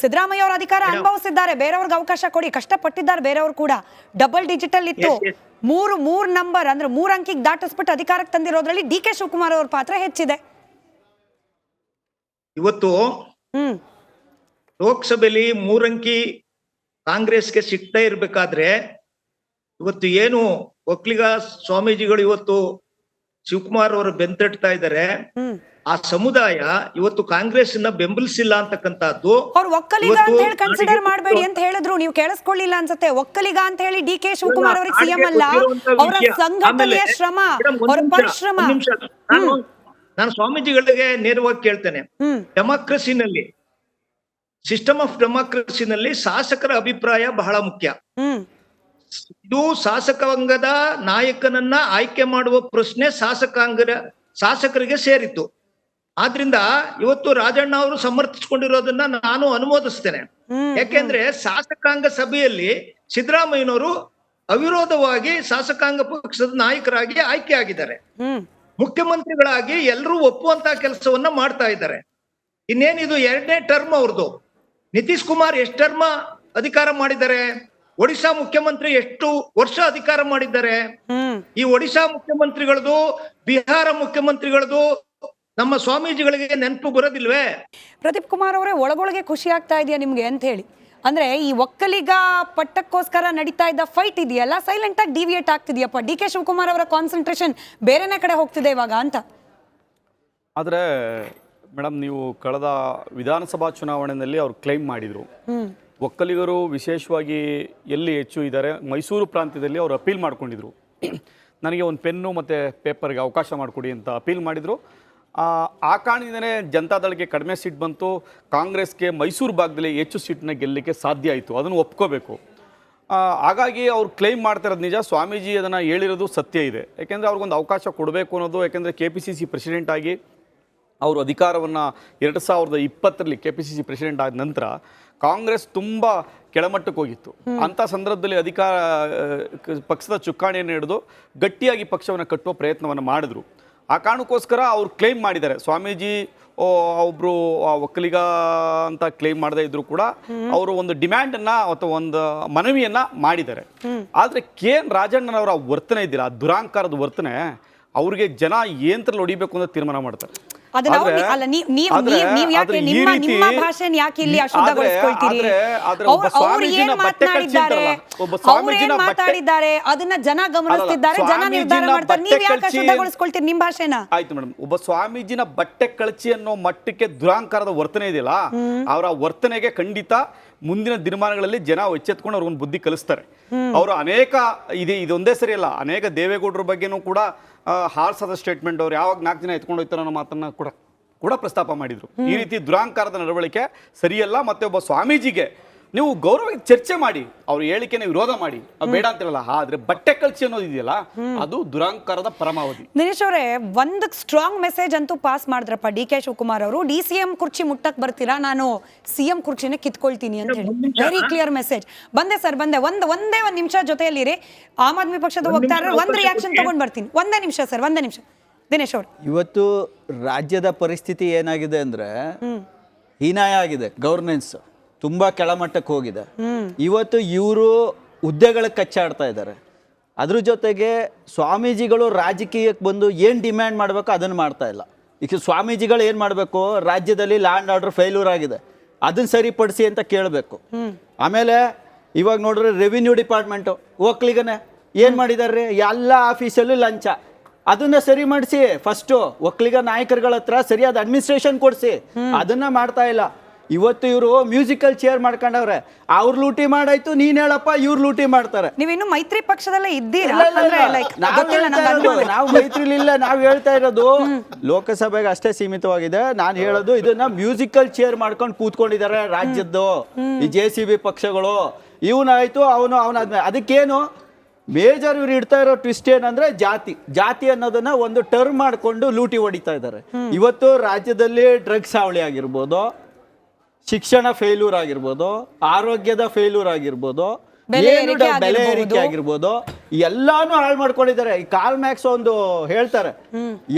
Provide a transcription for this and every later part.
ಸಿದ್ದರಾಮಯ್ಯ ಅವರು ಅಧಿಕಾರ ಅನುಭವಿಸಿದ್ದಾರೆ, ಬೇರೆಯವ್ರಿಗೆ ಅವಕಾಶ ಕೊಡಿ, ಕಷ್ಟಪಟ್ಟಿದ್ದಾರೆ ಬೇರೆಯವರು ಕೂಡ. ಡಬಲ್ ಡಿಜಿಟಲ್ ಇತ್ತು, ಮೂರು ನಂಬರ್ ಅಂದ್ರೆ 3 ಅಂಕಿಗೆ ದಾಟಿಸ್ಬಿಟ್ಟು ಅಧಿಕಾರಕ್ಕೆ ತಂದಿರೋದ್ರಲ್ಲಿ ಡಿ ಕೆ ಶಿವಕುಮಾರ್ ಅವ್ರ ಪಾತ್ರ ಹೆಚ್ಚಿದೆ. ಇವತ್ತು ಲೋಕಸಭೆಯಲ್ಲಿ 3 ಅಂಕಿ ಕಾಂಗ್ರೆಸ್ಗೆ ಸಿಗ್ತಾ ಇರ್ಬೇಕಾದ್ರೆ ಇವತ್ತು ಏನು ಒಕ್ಕಲಿಗ ಸ್ವಾಮೀಜಿಗಳು ಇವತ್ತು ಶಿವಕುಮಾರ್ ಅವರು ಬೆಂತಟ್ತಾ ಇದ್ದಾರೆ. ಆ ಸಮುದಾಯ ಇವತ್ತು ಕಾಂಗ್ರೆಸ್ ಬೆಂಬಲಿಸಿಲ್ಲ ಅಂತಕ್ಕಂಥದ್ದು. ಅವ್ರು ಒಕ್ಕಲಿಗ ಅಂತ ಹೇಳಿ ಕನ್ಸಿಡರ್ ಮಾಡಬೇಡಿ ಅಂತ ಹೇಳಿದ್ರು, ನೀವು ಕೇಳಿಸ್ಕೊಳ್ಳಿಲ್ಲ ಅನ್ಸುತ್ತೆ. ಒಕ್ಕಲಿಗ ಅಂತ ಹೇಳಿ ಡಿ ಕೆ ಶಿವಕುಮಾರ್ ಅವರಿಗೆ ಸಿಎಂ ಅಲ್ಲ, ಅವರ ಸಂಘಟನೆಯ ಶ್ರಮ, ಅವರ ಪರಿಶ್ರಮ. ನಾನು ಸ್ವಾಮೀಜಿಗಳಿಗೆ ನೇರವಾಗಿ ಕೇಳ್ತೇನೆ, ಡೆಮಾಕ್ರಸಿನಲ್ಲಿ, ಸಿಸ್ಟಮ್ ಆಫ್ ಡೆಮಾಕ್ರಸಿನಲ್ಲಿ ಶಾಸಕರ ಅಭಿಪ್ರಾಯ ಬಹಳ ಮುಖ್ಯ. ಇದು ಶಾಸಕಾಂಗದ ನಾಯಕನನ್ನ ಆಯ್ಕೆ ಮಾಡುವ ಪ್ರಶ್ನೆ ಶಾಸಕರಿಗೆ ಸೇರಿತ್ತು. ಆದ್ರಿಂದ ಇವತ್ತು ರಾಜಣ್ಣ ಅವರು ಸಮರ್ಥಿಸಿಕೊಂಡಿರೋದನ್ನ ನಾನು ಅನುಮೋದಿಸ್ತೇನೆ. ಯಾಕೆಂದ್ರೆ ಶಾಸಕಾಂಗ ಸಭೆಯಲ್ಲಿ ಸಿದ್ದರಾಮಯ್ಯನವರು ಅವಿರೋಧವಾಗಿ ಶಾಸಕಾಂಗ ಪಕ್ಷದ ನಾಯಕರಾಗಿ ಆಯ್ಕೆ ಆಗಿದ್ದಾರೆ. ಮುಖ್ಯಮಂತ್ರಿಗಳಾಗಿ ಎಲ್ಲರೂ ಒಪ್ಪುವಂತ ಕೆಲಸವನ್ನ ಮಾಡ್ತಾ ಇದ್ದಾರೆ. ಇನ್ನೇನಿದು 2ನೇ ಟರ್ಮ್ ಅವ್ರದ್ದು. ನಿತೀಶ್ ಕುಮಾರ್ ಎಷ್ಟು ಟರ್ಮ್ ಅಧಿಕಾರ ಮಾಡಿದ್ದಾರೆ? ಒಡಿಶಾ ಮುಖ್ಯಮಂತ್ರಿ ಎಷ್ಟು ವರ್ಷ ಅಧಿಕಾರ ಮಾಡಿದ್ದಾರೆ? ಈ ಒಡಿಶಾ ಮುಖ್ಯಮಂತ್ರಿಗಳದು, ಬಿಹಾರ ಮುಖ್ಯಮಂತ್ರಿಗಳದು ನಮ್ಮ ಸ್ವಾಮೀಜಿಗಳಿಗೆ ನೆನಪು ಬರೋದಿಲ್ವೇ? ಪ್ರದೀಪ್ ಕುಮಾರ್ ಅವರೇ, ಒಳಗೊಳಗೆ ಖುಷಿ ಆಗ್ತಾ ಇದೆಯಾ ನಿಮ್ಗೆ ಅಂತ ಹೇಳಿ? ಅಂದ್ರೆ ಈ ಒಕ್ಕಲಿಗ ಪಟ್ಟಕ್ಕೋಸ್ಕರ ನಡೀತಾ ಇದ್ದ ಫೈಟ್ ಇದೆಯಲ್ಲ, ಸೈಲೆಂಟ್ ಆಗಿ ಡಿವಿಯೇಟ್ ಆಗ್ತಿದೆಯಪ್ಪ. ಡಿ ಕೆ ಶಿವಕುಮಾರ್ ಅವರ ಕಾನ್ಸಂಟ್ರೇಷನ್ ಬೇರೆನೇ ಕಡೆ ಹೋಗ್ತಿದೆ ಇವಾಗ ಅಂತ. ಆದ್ರೆ ಮೇಡಮ್, ನೀವು ಕಳೆದ ವಿಧಾನಸಭಾ ಚುನಾವಣೆಯಲ್ಲಿ ಅವ್ರು ಕ್ಲೈಮ್ ಮಾಡಿದ್ರು, ಒಕ್ಕಲಿಗರು ವಿಶೇಷವಾಗಿ ಎಲ್ಲಿ ಹೆಚ್ಚು ಇದ್ದಾರೆ ಮೈಸೂರು ಪ್ರಾಂತ್ಯದಲ್ಲಿ ಅವರು ಅಪೀಲ್ ಮಾಡ್ಕೊಂಡಿದ್ರು. ನನಗೆ ಒಂದು ಪೆನ್ನು ಮತ್ತು ಪೇಪರ್ಗೆ ಅವಕಾಶ ಮಾಡಿಕೊಡಿ ಅಂತ ಅಪೀಲ್ ಮಾಡಿದರು. ಆ ಕಾರಣದಿಂದನೇ ಜನತಾದಳಕ್ಕೆ ಕಡಿಮೆ ಸೀಟ್ ಬಂತು, ಕಾಂಗ್ರೆಸ್ಗೆ ಮೈಸೂರು ಭಾಗದಲ್ಲಿ ಹೆಚ್ಚು ಸೀಟನ್ನ ಗೆಲ್ಲಲಿಕ್ಕೆ ಸಾಧ್ಯ ಆಯಿತು. ಅದನ್ನು ಒಪ್ಕೋಬೇಕು. ಹಾಗಾಗಿ ಅವ್ರು ಕ್ಲೈಮ್ ಮಾಡ್ತಿರೋದು ನಿಜ, ಸ್ವಾಮೀಜಿ ಅದನ್ನು ಹೇಳಿರೋದು ಸತ್ಯ ಇದೆ. ಯಾಕೆಂದರೆ ಅವ್ರಿಗೊಂದು ಅವಕಾಶ ಕೊಡಬೇಕು ಅನ್ನೋದು. ಯಾಕೆಂದರೆ KPCC ಪ್ರೆಸಿಡೆಂಟ್ ಆಗಿ ಅವರು ಅಧಿಕಾರವನ್ನು 2020ರಲ್ಲಿ KPCC ಪ್ರೆಸಿಡೆಂಟ್ ಆದ ನಂತರ ಕಾಂಗ್ರೆಸ್ ತುಂಬ ಕೆಳಮಟ್ಟಕ್ಕೆ ಹೋಗಿತ್ತು. ಅಂಥ ಸಂದರ್ಭದಲ್ಲಿ ಪಕ್ಷದ ಚುಕ್ಕಾಣಿಯನ್ನು ಹಿಡಿದು ಗಟ್ಟಿಯಾಗಿ ಪಕ್ಷವನ್ನು ಕಟ್ಟುವ ಪ್ರಯತ್ನವನ್ನು ಮಾಡಿದ್ರು. ಆ ಕಾರಣಕ್ಕೋಸ್ಕರ ಅವ್ರು ಕ್ಲೈಮ್ ಮಾಡಿದ್ದಾರೆ, ಸ್ವಾಮೀಜಿ ಒಬ್ಬರು ಒಕ್ಕಲಿಗ ಅಂತ ಕ್ಲೈಮ್ ಮಾಡದೇ ಇದ್ರು ಕೂಡ ಅವರು ಒಂದು ಡಿಮ್ಯಾಂಡನ್ನು ಅಥವಾ ಒಂದು ಮನವಿಯನ್ನು ಮಾಡಿದ್ದಾರೆ. ಆದರೆ KN ರಾಜಣ್ಣನವರ ವರ್ತನೆ ಇದ್ದಿಲ್ಲ, ಆ ದುರಾಂಕಾರದ ವರ್ತನೆ ಅವ್ರಿಗೆ ಜನ ಏಂತ್ರಲ್ಲಿ ಹೊಡಿಬೇಕು ಅಂತ ತೀರ್ಮಾನ ಮಾಡ್ತಾರೆ. ಅದನ್ನ ಜನ ಗಮನಿಸ್ತಿದ್ದಾರೆ, ಜನ ನಿರ್ಧಾರ ಮಾಡ್ತಾರೆ. ನೀವು ಯಾಕೆ ಅಶುದ್ಧಗೊಳಿಸ್ಕೊಳ್ತೀರಿ ನಿಮ್ಮ ಭಾಷೆನ? ಆಯ್ತು ಮೇಡಮ್, ಒಬ್ಬ ಸ್ವಾಮೀಜಿನ ಬಟ್ಟೆ ಕಳಚಿ ಅನ್ನೋ ಮಟ್ಟಕ್ಕೆ ದುರಾಂಕಾರದ ವರ್ತನೆ ಇದೆಯಲ್ಲ, ಅವರ ವರ್ತನೆಗೆ ಖಂಡಿತ ಮುಂದಿನ ದಿನಮಾನಗಳಲ್ಲಿ ಜನ ಎಚ್ಚೆತ್ಕೊಂಡು ಅವ್ರಿಗೊಂದು ಬುದ್ಧಿ ಕಲಿಸ್ತಾರೆ. ಅವರು ಅನೇಕ ಇದೊಂದೇ ಸರಿ ಅಲ್ಲ, ಅನೇಕ ದೇವೇಗೌಡರ ಬಗ್ಗೆನೂ ಕೂಡ ಹಾರ್ಸದ ಸ್ಟೇಟ್ಮೆಂಟ್, ಅವ್ರು ಯಾವಾಗ 4 ದಿನ ಎತ್ಕೊಂಡು ಹೋಗ್ತಾರೋ ಅನ್ನೋ ಮಾತನ್ನ ಕೂಡ ಪ್ರಸ್ತಾಪ ಮಾಡಿದ್ರು. ಈ ರೀತಿ ದುರಾಂಕಾರದ ನಡವಳಿಕೆ ಸರಿಯಲ್ಲ. ಮತ್ತೆ ಒಬ್ಬ ಸ್ವಾಮೀಜಿಗೆ ನೀವು ಗೌರವ ಚರ್ಚೆ ಮಾಡಿ, ಅವ್ರ ಹೇಳಿಕೆನ ವಿರೋಧ ಮಾಡಿ, ಬೇಡ ಅಂತಿರಲ್ಲ. ಆದ್ರೆ ಬಟ್ಟೆ ಕಳ್ಸಿ ಅನ್ನೋದು ಇದೆಯಲ್ಲ, ಅದು ದುರಾಂಕಾರದ ಪರಮಾವಧಿ. ದಿನೇಶ್ ಅವರೇ, ಒಂದು ಸ್ಟ್ರಾಂಗ್ ಮೆಸೇಜ್ ಅಂತೂ ಪಾಸ್ ಮಾಡಿದ್ರಪ್ಪ ಡಿ ಕೆ ಶಿವಕುಮಾರ್ ಅವರು. DCM ಕುರ್ಚಿ ಮುಟ್ಟಕ್ ಬರ್ತೀರಾ, ನಾನು CM ಕುರ್ಚಿನ ಕಿತ್ಕೊಳ್ತೀನಿ ಅಂತ ಹೇಳಿ ವೆರಿ ಕ್ಲಿಯರ್ ಮೆಸೇಜ್. ಬಂದೆ ಸರ್, ಬಂದೆ. ಒಂದೇ ಒಂದು ನಿಮಿಷ ಜೊತೆಯಲ್ಲಿರಿ. ಆಮ್ ಆದ್ಮಿ ಪಕ್ಷದ ವಕ್ತಾರರು ಒಂದು ರಿಯಾಕ್ಷನ್ ತಗೊಂಡ್ ಬರ್ತೀನಿ. ಒಂದೇ ನಿಮಿಷ ಸರ್, ಒಂದೇ ನಿಮಿಷ. ದಿನೇಶ್ ಅವರು, ಇವತ್ತು ರಾಜ್ಯದ ಪರಿಸ್ಥಿತಿ ಏನಾಗಿದೆ ಅಂದ್ರೆ ಹೀನಾಯ ಆಗಿದೆ. ಗವರ್ನೆನ್ಸ್ ತುಂಬಾ ಕೆಳಮಟ್ಟಕ್ಕೆ ಹೋಗಿದೆ. ಇವತ್ತು ಇವರು ಹುದ್ದೆಗಳಿಗೆ ಕಚ್ಚಾಡ್ತಾ ಇದ್ದಾರೆ. ಅದ್ರ ಜೊತೆಗೆ ಸ್ವಾಮೀಜಿಗಳು ರಾಜಕೀಯಕ್ಕೆ ಬಂದು ಏನು ಡಿಮ್ಯಾಂಡ್ ಮಾಡಬೇಕು ಅದನ್ನು ಮಾಡ್ತಾ ಇಲ್ಲ. ಈಗ ಸ್ವಾಮೀಜಿಗಳು ಏನು ಮಾಡಬೇಕು, ರಾಜ್ಯದಲ್ಲಿ ಲಾ ಆ್ಯಂಡ್ ಆರ್ಡರ್ ಫೇಲ್ಯೂರ್ ಆಗಿದೆ, ಅದನ್ನು ಸರಿಪಡಿಸಿ ಅಂತ ಕೇಳಬೇಕು. ಆಮೇಲೆ ಇವಾಗ ನೋಡ್ರಿ, ರೆವಿನ್ಯೂ ಡಿಪಾರ್ಟ್ಮೆಂಟು ಒಕ್ಕಲಿಗನೇ ಏನು ಮಾಡಿದಾರೆ, ಎಲ್ಲ ಆಫೀಸಲ್ಲೂ ಲಂಚ. ಅದನ್ನ ಸರಿ ಮಾಡಿಸಿ, ಫಸ್ಟು ಒಕ್ಕಲಿಗ ನಾಯಕರುಗಳ ಹತ್ರ ಸರಿಯಾದ ಅಡ್ಮಿನಿಸ್ಟ್ರೇಷನ್ ಕೊಡಿಸಿ. ಅದನ್ನ ಮಾಡ್ತಾ ಇಲ್ಲ. ಇವತ್ತು ಇವರು ಮ್ಯೂಸಿಕಲ್ ಚೇರ್ ಮಾಡ್ಕೊಂಡವ್ರೆ. ಅವ್ರು ಲೂಟಿ ಮಾಡಾಯ್ತು, ನೀನ್ ಹೇಳಪ್ಪ, ಇವ್ರು ಲೂಟಿ ಮಾಡ್ತಾರೆ. ನೀವಿನ್ನು ಮೈತ್ರಿ ಪಕ್ಷದಲ್ಲೇ ಇದ್ದೀರಾ? ನಾವು ಮೈತ್ರಿಲಿಲ್ಲ. ನಾವು ಹೇಳ್ತಾ ಇರೋದು ಲೋಕಸಭೆಗೆ ಅಷ್ಟೇ ಸೀಮಿತವಾಗಿದೆ. ನಾನು ಹೇಳೋದು ಇದನ್ನ ಮ್ಯೂಸಿಕಲ್ ಚೇರ್ ಮಾಡ್ಕೊಂಡು ಕೂತ್ಕೊಂಡಿದ್ದಾರೆ ರಾಜ್ಯದ್ದು ಈ JCB ಪಕ್ಷಗಳು. ಇವನಾಯ್ತು, ಅವನಾದ್ಮೇಲೆ ಅದಕ್ಕೇನು ಮೇಜರ್ ಇವ್ರು ಇಡ್ತಾ ಇರೋ ಟ್ವಿಸ್ಟ್ ಏನಂದ್ರೆ ಜಾತಿ ಅನ್ನೋದನ್ನ ಒಂದು ಟರ್ಮ್ ಮಾಡ್ಕೊಂಡು ಲೂಟಿ ಹೊಡಿತಾ ಇದ್ದಾರೆ. ಇವತ್ತು ರಾಜ್ಯದಲ್ಲಿ ಡ್ರಗ್ಸ್ ಹಾವಳಿ ಆಗಿರ್ಬೋದು, ಶಿಕ್ಷಣ ಫೇಲ್ಯೂರ್ ಆಗಿರ್ಬೋದು, ಆರೋಗ್ಯದ ಫೇಲ್ಯೂರ್ ಆಗಿರ್ಬೋದು, ಬೆಲೆ ಏರಿಕೆ ಆಗಿರ್ಬೋದು, ಎಲ್ಲಾನು ಹಾಳು ಮಾಡ್ಕೊಂಡಿದ್ದಾರೆ. ಈ ಕಾರ್ಲ್ ಮ್ಯಾಕ್ಸ್ ಒಂದು ಹೇಳ್ತಾರೆ,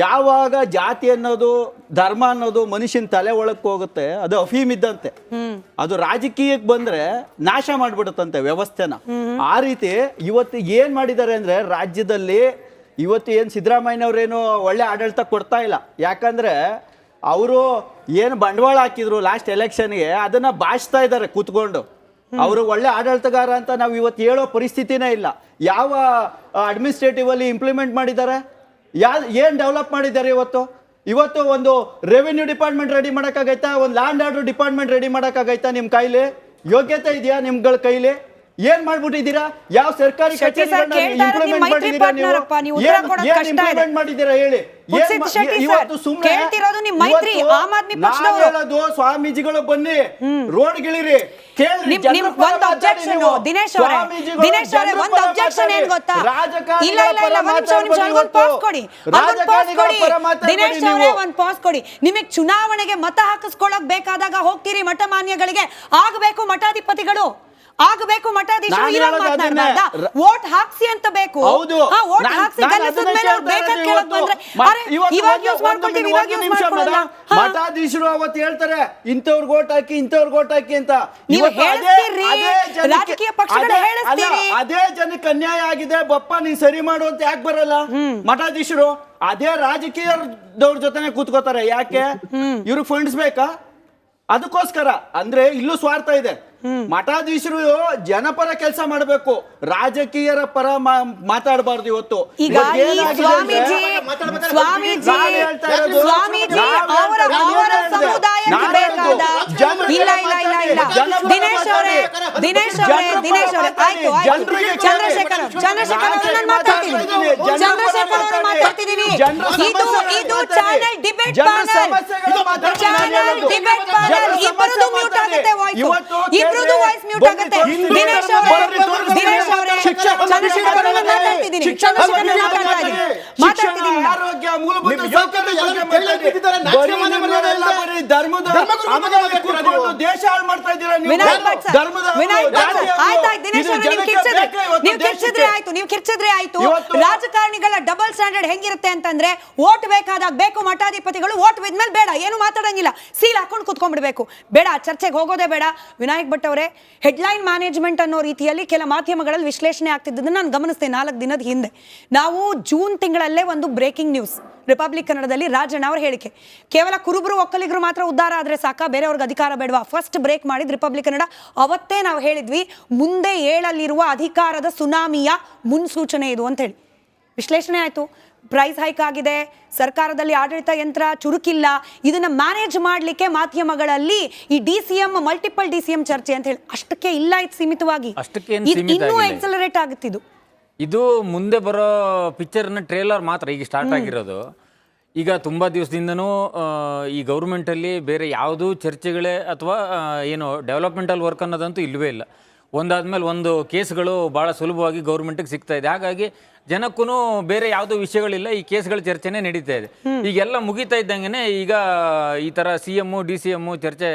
ಯಾವಾಗ ಜಾತಿ ಅನ್ನೋದು ಧರ್ಮ ಅನ್ನೋದು ಮನುಷ್ಯನ ತಲೆ ಒಳಕ್ಕೆ ಹೋಗುತ್ತೆ ಅದು ಅಫೀಮ್ ಇದ್ದಂತೆ, ಅದು ರಾಜಕೀಯಕ್ಕೆ ಬಂದ್ರೆ ನಾಶ ಮಾಡ್ಬಿಡುತ್ತಂತೆ ವ್ಯವಸ್ಥೆನ. ಆ ರೀತಿ ಇವತ್ತು ಏನ್ ಮಾಡಿದ್ದಾರೆ ಅಂದ್ರೆ ರಾಜ್ಯದಲ್ಲಿ ಇವತ್ತು ಏನ್ ಸಿದ್ದರಾಮಯ್ಯನವ್ರೇನು ಒಳ್ಳೆ ಆಡಳಿತ ಕೊಡ್ತಾ ಇಲ್ಲ. ಯಾಕಂದ್ರೆ ಅವರು ಏನು ಬಂಡವಾಳ ಹಾಕಿದ್ರು ಲಾಸ್ಟ್ ಎಲೆಕ್ಷನ್ಗೆ ಅದನ್ನ ಬಾಚ್ತಾ ಇದ್ದಾರೆ ಕೂತ್ಕೊಂಡು. ಅವರು ಒಳ್ಳೆ ಆಡಳಿತಗಾರ ಅಂತ ನಾವು ಇವತ್ತು ಹೇಳೋ ಪರಿಸ್ಥಿತಿನೇ ಇಲ್ಲ. ಯಾವ ಅಡ್ಮಿನಿಸ್ಟ್ರೇಟಿವ್ ಅಲ್ಲಿ ಇಂಪ್ಲಿಮೆಂಟ್ ಮಾಡಿದ್ದಾರೆ, ಏನ್ ಡೆವಲಪ್ ಮಾಡಿದ್ದಾರೆ ಇವತ್ತು ಒಂದು ರೆವಿನ್ಯೂ ಡಿಪಾರ್ಟ್ಮೆಂಟ್ ರೆಡಿ ಮಾಡೋಕ್ಕಾಗೈತಾ, ಒಂದು ಲ್ಯಾಂಡ್ ಆರ್ಡರ್ ಡಿಪಾರ್ಟ್ಮೆಂಟ್ ರೆಡಿ ಮಾಡೋಕ್ಕಾಗೈತಾ? ನಿಮ್ ಕೈಲಿ ಯೋಗ್ಯತೆ ಇದೆಯಾ ನಿಮ್ಗಳ ಕೈಲಿ? ಏನ್ ಮಾಡ್ಬಿಟ್ಟಿದ್ದೀರಾ? ಯಾವ ಸರ್ಕಾರಿ ಇಂಪ್ಲಿಮೆಂಟ್ ಮಾಡಿದ್ದೀರಾ ಹೇಳಿ? ಇವತ್ತು ಸುಮ್ಮನೆ ಹೇಳೋದು ಸ್ವಾಮೀಜಿಗಳು ಬನ್ನಿ ರೋಡ್ಗಿಳಿರಿ ಕೇಳ್ರಿ. ನಿಮಗೆ ಚುನಾವಣೆಗೆ ಮತ ಹಾಕಿಸ್ಕೊಳಕ್ ಬೇಕಾದಾಗ ಹೋಗ್ತೀರಿ ಮಠಮಾನ್ಯಗಳಿಗೆ, ಆಗಬೇಕು ಮಠಾಧಿಪತಿಗಳು, ಆಗಬೇಕು ಮಠಾಧೀಶರು, ವೋಟ್ ಹಾಕ್ಸಿ ಅಂತ ಬೇಕು. ಮಠಾಧೀಶರು ಅವತ್ತು ಹೇಳ್ತಾರೆ ಇಂಥವ್ರಿಗೆ ಓಟ್ ಹಾಕಿ ಇಂಥವ್ರಿಗೆ ಓಟ್ ಹಾಕಿ ಅಂತ. ರಾಜಕೀಯ ಪಕ್ಷಗಳು ಹೇಳಿಸ್ತೀರಿ. ಅದೇ ಜನಕ್ಕೆ ಅನ್ಯಾಯ ಆಗಿದೆ ಬಪ್ಪ ನೀನ್ ಸರಿ ಮಾಡು ಅಂತ ಯಾಕೆ ಬರಲ್ಲ ಮಠಾಧೀಶರು? ಅದೇ ರಾಜಕೀಯದವ್ರ ಜೊತೆನೆ ಕೂತ್ಕೋತಾರೆ. ಯಾಕೆ? ಇವ್ರಿಗೆ ಫಂಡ್ಸ್ ಬೇಕಾ? ಅದಕ್ಕೋಸ್ಕರ. ಅಂದ್ರೆ ಇಲ್ಲೂ ಸ್ವಾರ್ಥ ಇದೆ. ಮಠಾಧೀಶರು ಜನಪರ ಕೆಲಸ ಮಾಡಬೇಕು, ರಾಜಕೀಯರ ಪರ ಮಾತಾಡಬಾರ್ದು. ಇವತ್ತು ಈಗ ಸ್ವಾಮೀಜಿ ದಿನೇಶ್ ಅವರೇ ಆಯ್ತು, ಚಂದ್ರಶೇಖರ್ ಮಾತಾಡ್ತಿದ್ದೀನಿ. ಇದು ಚಾನೆಲ್ ಡಿಬೇಟ್ ಪ್ಯಾನಲ್, ಇಬ್ಬರದು ಮ್ಯೂಟ್ ಆಗುತ್ತೆ ವಾಯ್ಸ್, ಇಬ್ರದ್ದು ವಾಯ್ಸ್ ಮ್ಯೂಟ್ ಆಗುತ್ತೆ. ದಿನೇಶ್ ಅವರೇ ಚಂದ್ರಶೇಖರ್ ಮಾತಾಡ್ತಿದ್ದೀನಿ, ಆರೋಗ್ಯ ಮೂಲಭೂತ ದೇಶ ಹಾಳು ಮಾಡ್ತಾ ಇದ್ದೀರಾ ನೀವು. ನೀವು ಕಿರ್ಚಿದ್ರೆ ಆಯ್ತು. ರಾಜಕಾರಣಿಗಳ ಡಬಲ್ ಸ್ಟ್ಯಾಂಡರ್ಡ್ ಹೆಂಗಿರುತ್ತೆ ಅಂತಂದ್ರೆ, ಓಟ್ ಬೇಕಾದಾಗ ಬೇಕು ಮಠಾಧಿಪತಿಗಳು, ಓಟ್ ಬಿದ್ಮೇಲೆ ಬೇಡ, ಏನು ಮಾತಾಡಂಗಿಲ್ಲ, ಸೀಲ್ ಹಾಕೊಂಡು ಕುತ್ಕೊಂಡ್ಬಿಡ್ಬೇಕು, ಬೇಡ ಚರ್ಚೆಗೆ ಹೋಗೋದೇ ಬೇಡ. ವಿನಾಯಕ್ ಭಟ್ ಅವರೇ, ಹೆಡ್ಲೈನ್ ಮ್ಯಾನೇಜ್ಮೆಂಟ್ ಅನ್ನೋ ರೀತಿಯಲ್ಲಿ ಕೆಲ ಮಾಧ್ಯಮಗಳಲ್ಲಿ ವಿಶ್ಲೇಷಣೆ ಆಗ್ತಿದ್ದನ್ನು ನಾನು ಗಮನಿಸಿದೆ 4 ದಿನದ ಹಿಂದೆ. ನಾವು ಜೂನ್ ತಿಂಗಳಲ್ಲೇ ಒಂದು ಬ್ರೇಕಿಂಗ್ ನ್ಯೂಸ್, ರಿಪಬ್ಲಿಕ್ ಕನ್ನಡದಲ್ಲಿ ರಾಜಣ್ಣ ಅವರ ಹೇಳಿಕೆ, ಕೇವಲ ಕುರುಬರು ಒಕ್ಕಲಿಗರು ಮಾತ್ರ ಉದ್ಧಾರ ಆದ್ರೆ ಸಾಕ, ಬೇರೆಯವ್ರಿಗೆ ಅಧಿಕಾರ ಬೇಡವಾ? ಫಸ್ಟ್ ಬ್ರೇಕ್ ಮಾಡಿದ್ ರಿಪಬ್ಲಿಕ್ ಕನ್ನಡ. ಅವತ್ತೇ ನಾವು ಹೇಳಿದ್ವಿ ಮುಂದೆ ಏಳಲಿರುವ ಅಧಿಕಾರದ ಸುನಾಮಿಯ ಮುನ್ಸೂಚನೆ ಇದು ಅಂತ ಹೇಳಿ. ವಿಶ್ಲೇಷಣೆ ಆಯ್ತು, ಪ್ರೈಸ್ ಹೈಕ್ ಆಗಿದೆ, ಸರ್ಕಾರದಲ್ಲಿ ಆಡಳಿತ ಯಂತ್ರ ಚುರುಕಿಲ್ಲ, ಇದನ್ನ ಮ್ಯಾನೇಜ್ ಮಾಡ್ಲಿಕ್ಕೆ ಮಾಧ್ಯಮಗಳಲ್ಲಿ ಈ DCM ಮಲ್ಟಿಪಲ್ DCM ಚರ್ಚೆ ಅಂತ ಹೇಳಿ ಅಷ್ಟಕ್ಕೆ ಇಲ್ಲ, ಇದು ಸೀಮಿತವಾಗಿ ಇನ್ನೂ ಎಕ್ಸಲರೇಟ್ ಆಗುತ್ತಿದ್ದು. ಇದು ಮುಂದೆ ಬರೋ ಪಿಕ್ಚರ್ನ ಟ್ರೇಲರ್ ಮಾತ್ರ ಈಗ ಸ್ಟಾರ್ಟ್ ಆಗಿರೋದು. ಈಗ ತುಂಬ ದಿವಸದಿಂದನೂ ಈ ಗೌರ್ಮೆಂಟಲ್ಲಿ ಬೇರೆ ಯಾವುದೂ ಚರ್ಚೆಗಳೇ ಅಥವಾ ಏನು ಡೆವಲಪ್ಮೆಂಟಲ್ ವರ್ಕ್ ಅನ್ನೋದಂತೂ ಇಲ್ಲವೇ ಇಲ್ಲ. ಒಂದಾದ್ಮೇಲೆ ಒಂದು ಕೇಸ್ಗಳು ಭಾಳ ಸುಲಭವಾಗಿ ಗೌರ್ಮೆಂಟಿಗೆ ಸಿಗ್ತಾ ಇದೆ. ಹಾಗಾಗಿ ಜನಕ್ಕೂ ಬೇರೆ ಯಾವುದೋ ವಿಷಯಗಳಿಲ್ಲ, ಈ ಕೇಸ್ಗಳ ಚರ್ಚೆನೇ ನಡೀತಾ ಇದೆ. ಈಗೆಲ್ಲ ಮುಗಿತಾ ಇದ್ದಂಗೆ ಈಗ ಈ ಥರ CM DCM ಚರ್ಚೆ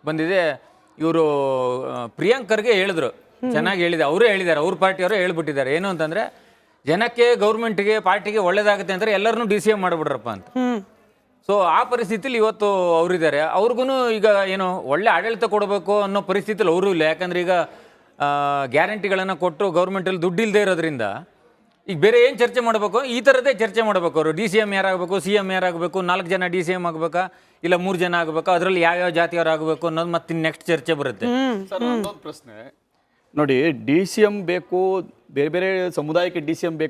ಬಂದಿದೆ. ಇವರು ಪ್ರಿಯಾಂಕರ್ಗೆ ಹೇಳಿದ್ರು, ಚೆನ್ನಾಗಿ ಹೇಳಿದೆ, ಅವರೇ ಹೇಳಿದ್ದಾರೆ, ಅವ್ರ ಪಾರ್ಟಿಯವರು ಹೇಳ್ಬಿಟ್ಟಿದ್ದಾರೆ ಏನು ಅಂತಂದರೆ, ಜನಕ್ಕೆ ಗೌರ್ಮೆಂಟ್ಗೆ ಪಾರ್ಟಿಗೆ ಒಳ್ಳೇದಾಗುತ್ತೆ ಅಂದರೆ ಎಲ್ಲರನ್ನೂ DCM ಮಾಡಿಬಿಡ್ರಪ್ಪ ಅಂತ. ಸೊ ಆ ಪರಿಸ್ಥಿತಿಲಿ ಇವತ್ತು ಅವರಿದ್ದಾರೆ. ಅವ್ರಿಗೂ ಈಗ ಏನು ಒಳ್ಳೆ ಆಡಳಿತ ಕೊಡಬೇಕು ಅನ್ನೋ ಪರಿಸ್ಥಿತಿಲಿ ಅವರು ಇಲ್ಲ. ಯಾಕಂದರೆ ಈಗ ಗ್ಯಾರಂಟಿಗಳನ್ನು ಕೊಟ್ಟು ಗೌರ್ಮೆಂಟಲ್ಲಿ ದುಡ್ಡು ಇಲ್ಲದೆ ಇರೋದ್ರಿಂದ ಈಗ ಬೇರೆ ಏನು ಚರ್ಚೆ ಮಾಡಬೇಕು, ಈ ಥರದ್ದೇ ಚರ್ಚೆ ಮಾಡಬೇಕು. ಅವರು DCM ಯಾರಾಗಬೇಕು, CM ಯಾರಾಗಬೇಕು, 4 ಜನ DCM ಆಗಬೇಕಾ ಇಲ್ಲ 3 ಜನ ಆಗಬೇಕಾ, ಅದರಲ್ಲಿ ಯಾವ್ಯಾವ ಜಾತಿಯವರು ಆಗಬೇಕು ಅನ್ನೋದು ಮತ್ತೆ ನೆಕ್ಸ್ಟ್ ಚರ್ಚೆ ಬರುತ್ತೆ. ಸರ್, ಪ್ರಶ್ನೆ ನೋಡಿ, DCM ಬೇಕು, ಬೇರೆ ಬೇರೆ ಸಮುದಾಯಕ್ಕೆ DCM ಬೇಕು